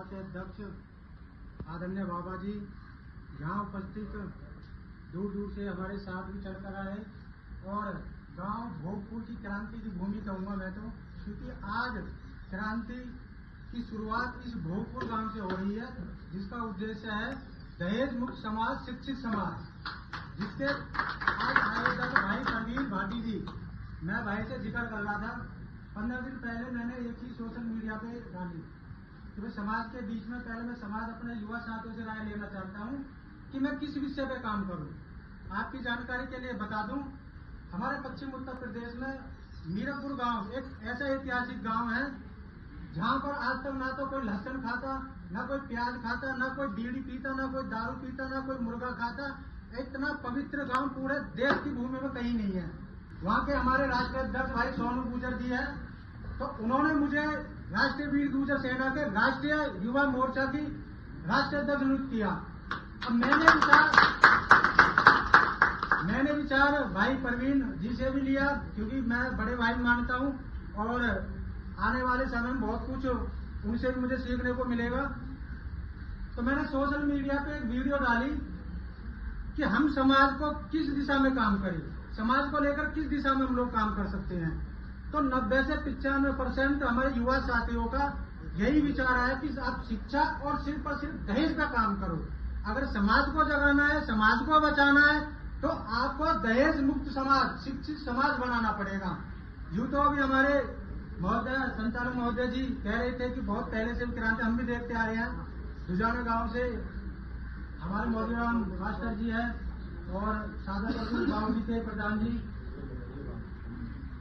परिवार के अध्यक्ष आदरणीय बाबा जी, यहाँ उपस्थित दूर दूर से हमारे साथ भी चलकर आए और गांव भोगपुर की क्रांति की भूमि कहूँगा मैं तो, क्योंकि आज क्रांति की शुरुआत इस भोगपुर गांव से हो रही है, जिसका उद्देश्य है दहेज मुक्त समाज, शिक्षित समाज, जिसके आज आयोजक भाई परवीन भाटी जी, मैं भाई से जिक्र कर रहा था 15 दिन पहले मैंने एक ही सोशल मीडिया पे डाली कि मैं समाज के बीच में पहले मैं समाज अपने युवा साथियों से राय लेना चाहता हूँ कि मैं किस विषय पे काम करूँ। आपकी जानकारी के लिए बता दूं, हमारे पश्चिम उत्तर प्रदेश में मीरपुर गांव एक ऐसा ऐतिहासिक गांव है जहां पर आज तक ना तो कोई लहसुन खाता, ना कोई प्याज खाता, ना कोई बीड़ी पीता, ना कोई दारू पीता, ना कोई मुर्गा खाता। इतना पवित्र गांव पूरे देश की भूमि में कहीं नहीं है। वहां के हमारे राष्ट्रीय अध्यक्ष भाई सोनू गुर्जर जी है, तो उन्होंने मुझे राष्ट्रीय वीर गुर्जर सेना के राष्ट्रीय युवा मोर्चा की राष्ट्रीय अध्यक्ष नियुक्त किया। अब मैंने विचार भाई परवीन जी से भी लिया, क्योंकि मैं बड़े भाई मानता हूं और आने वाले समय में बहुत कुछ उनसे भी मुझे सीखने को मिलेगा। तो मैंने सोशल मीडिया पे एक वीडियो डाली कि हम समाज को किस दिशा में काम करें, समाज को लेकर किस दिशा में हम लोग काम कर सकते हैं। तो 90 से 95% हमारे युवा साथियों का यही विचार है कि आप शिक्षा और सिर्फ दहेज का काम करो। अगर समाज को जगाना है, समाज को बचाना है, तो आपको दहेज मुक्त समाज, शिक्षित समाज बनाना पड़ेगा। यूं तो अभी हमारे महोदय संचालक महोदय जी कह रहे थे कि बहुत पहले से क्रांति हम भी देखते आ रहे हैं। दुजाना गांव से हमारे मौजूराम मास्टर जी है और सादरपुर बाबू जी के प्रधान जी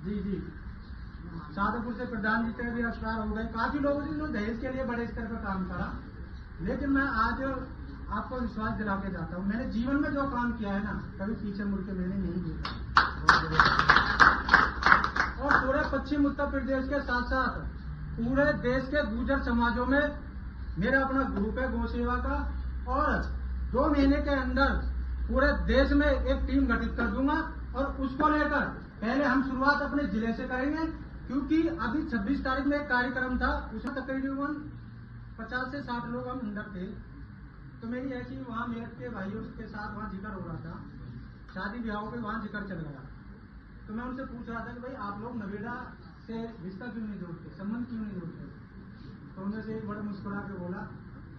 जी सादरपुर से प्रधान जी के भी अवसर हो गए। काफी लोगों ने दहेज के लिए बड़े स्तर पर काम करा, लेकिन मैं आज आपको विश्वास दिला के जाता हूँ, मैंने जीवन में जो काम किया है ना, कभी पीछे मुड़ के मैंने नहीं देखा। और पूरे पश्चिम उत्तर प्रदेश के साथ साथ पूरे देश के गुर्जर समाजों में मेरा अपना ग्रुप है गौ सेवा का, और 2 महीने के अंदर पूरे देश में एक टीम गठित कर दूंगा। और उसको लेकर पहले हम शुरुआत अपने जिले से करेंगे, क्योंकि अभी 26 तारीख में एक कार्यक्रम था, उसमें तकरीबन 50 से 60 लोग हम अंदर थे। तो मेरी ऐसी वहाँ मेरठ के भाइयों के साथ वहाँ जिक्र हो रहा था, शादी ब्याहों पे वहाँ जिक्र चल गया। तो मैं उनसे पूछ रहा था कि भाई आप लोग नवेड़ा से रिश्ता क्यों नहीं जोड़ते, संबंध क्यों नहीं जोड़ते। तो उनमें से एक बड़ा मुस्कुरा के बोला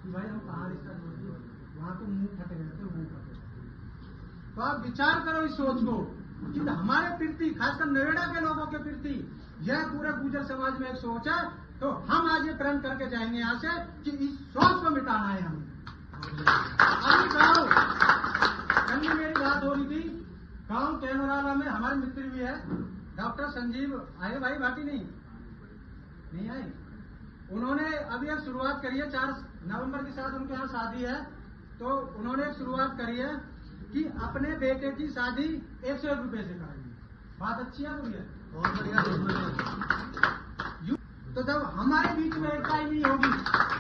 कि भाई हम कहाँ रिश्ता जोड़ते, वहाँ तो मुंह फटे रहते, मुंह फटे। तो आप विचार करो इस सोच को कि हमारे प्रति, खासकर नवेड़ा के लोगों के प्रति यह पूरे गुर्जर समाज में एक सोच है। तो हम आज ये प्रण करके जाएंगे यहाँ से कि इस सोच को मिटाना है हमें। अभी गाँव कल मेरी बात हो रही थी, गाँव कैनोराला में हमारे मित्र भी है डॉक्टर संजीव, आए भाई भाटी नहीं आए। उन्होंने अभी एक शुरुआत करी है, 4 नवंबर के साथ उनके यहाँ शादी है। तो उन्होंने एक शुरुआत करी है कि अपने बेटे की शादी 100 रुपए से कराएंगे। बात अच्छी है, बुरी है? बहुत बढ़िया। तो जब हमारे बीच में एकता ही नहीं होगी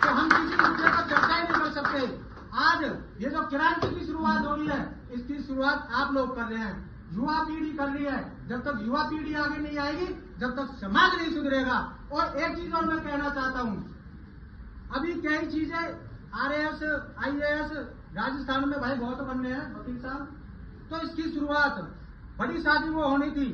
तो हम किसी मुद्दे पर चर्चा ही नहीं कर सकते। आज ये जो क्रांति की शुरुआत हो रही है, इसकी शुरुआत आप लोग कर रहे हैं, युवा पीढ़ी कर रही है। जब तक युवा पीढ़ी आगे नहीं आएगी, जब तक समाज नहीं सुधरेगा। और एक चीज और मैं कहना चाहता हूँ, अभी कई चीजें RAS, IAS राजस्थान में भाई बहुत बनने हैं वकील साहब, तो इसकी शुरुआत बड़ी शादी वो होनी थी,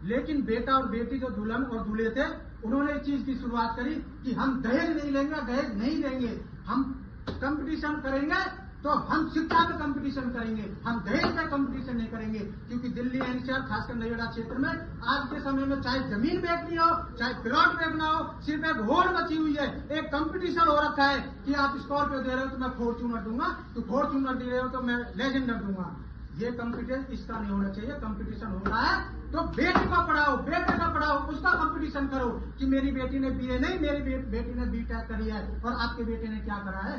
लेकिन बेटा और बेटी जो दुल्हन और दूल्हे थे, उन्होंने इस चीज की शुरुआत करी कि हम दहेज नहीं लेंगे, दहेज नहीं देंगे, हम कंपटीशन करेंगे तो हम शिक्षा में कंपटीशन करेंगे, हम दहेज में कंपटीशन नहीं करेंगे। क्योंकि दिल्ली NCR खासकर नोएडा क्षेत्र में आज के समय में चाहे जमीन बेचनी हो, चाहे प्लॉट बेचना हो, सिर्फ एक होड़ मची हुई है, एक कंपटीशन हो रखा है कि आप स्कॉर्पियो दे रहे हो तो मैं फॉर्च्यूनर दूंगा, तो फॉर्च्यूनर दे रहे हो तो मैं लेजेंडर दूंगा। ये कंपटीशन इसका नहीं होना चाहिए। कंपटीशन हो रहा है तो बेटी को पढ़ाओ, बेटे को पढ़ाओ, उसका कंपटीशन करो कि मेरी बेटी ने BA नहीं, मेरी बेटी ने BTech करी है और आपके बेटे ने क्या करा है,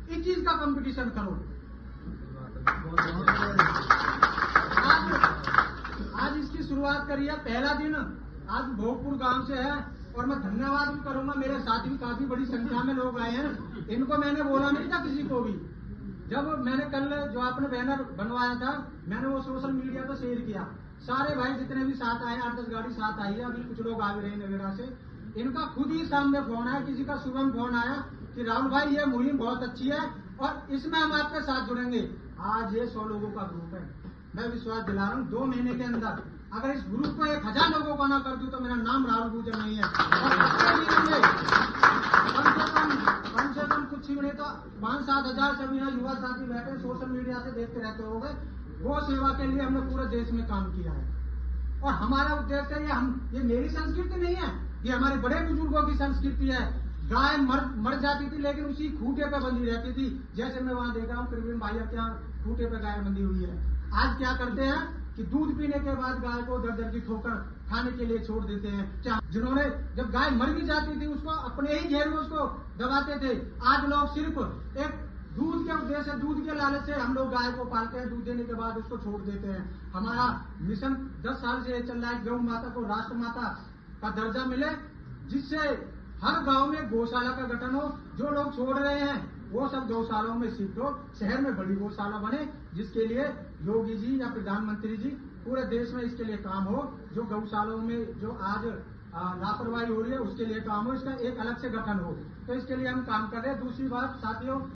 इस चीज का कंपटीशन करो। आज इसकी शुरुआत करी है, पहला दिन आज भोगपुर गांव से है। और मैं धन्यवाद भी करूंगा, मेरे साथ भी काफी बड़ी संख्या में लोग आए हैं। इनको मैंने बोला नहीं था किसी को भी। जब मैंने कल जो आपने बैनर बनवाया था, मैंने वो सोशल मीडिया पर शेयर किया। सारे भाई जितने भी साथ आए, 8-10 गाड़ी साथ आई है, अभी कुछ लोग आ भी रहे नवेड़ा से। इनका खुद ही सामने फोन आया, किसी का शुभम फोन आया कि राहुल भाई ये मुहिम बहुत अच्छी है और इसमें हम आपके साथ जुड़ेंगे। आज ये 100 लोगों का ग्रुप है। मैं विश्वास दिला रहा हूँ 2 महीने के अंदर अगर इस ग्रुप को 1000 लोगों को ना कर दूं तो मेरा नाम राहुल गुर्जर नहीं है। और कम से कम कुछ ही नहीं तो 5-7 हजार सभी युवा साथी बैठे सोशल मीडिया से देखते रहते हो गए। गौ सेवा के लिए हमने पूरे देश में काम किया है और हमारा उद्देश्य है ये मेरी संस्कृति नहीं है, ये हमारे बड़े बुजुर्गों की संस्कृति है। गाय मर जाती थी लेकिन उसी खूंटे पे बंधी रहती थी। जैसे मैं वहां देख रहा हूँ प्रवीण भाइयों के यहाँ खूंटे पे गाय बंधी हुई है। आज क्या करते हैं कि दूध पीने के बाद गाय को दर की ठोकर खाने के लिए छोड़ देते हैं। जिन्होंने जब गाय मर भी जाती थी उसको अपने ही घेर में उसको दबाते थे। आज लोग सिर्फ एक दूध के उद्देश्य, दूध के लालच से हम लोग गाय को पालते हैं, दूध देने के बाद उसको छोड़ देते हैं। हमारा मिशन 10 साल से चल रहा है गौ माता को राष्ट्र माता का दर्जा मिले, जिससे हर गांव में गौशाला का गठन हो। जो लोग छोड़ रहे हैं वो सब गौशालाओं में शिफ्ट हो, शहर में बड़ी गौशाला बने, जिसके लिए योगी जी या प्रधानमंत्री जी पूरे देश में इसके लिए काम हो। जो गौशालाओं में जो आज लापरवाही हो रही है उसके लिए काम हो, इसका एक अलग से गठन हो, तो इसके लिए हम काम कर रहे हैं। दूसरी बात साथियों,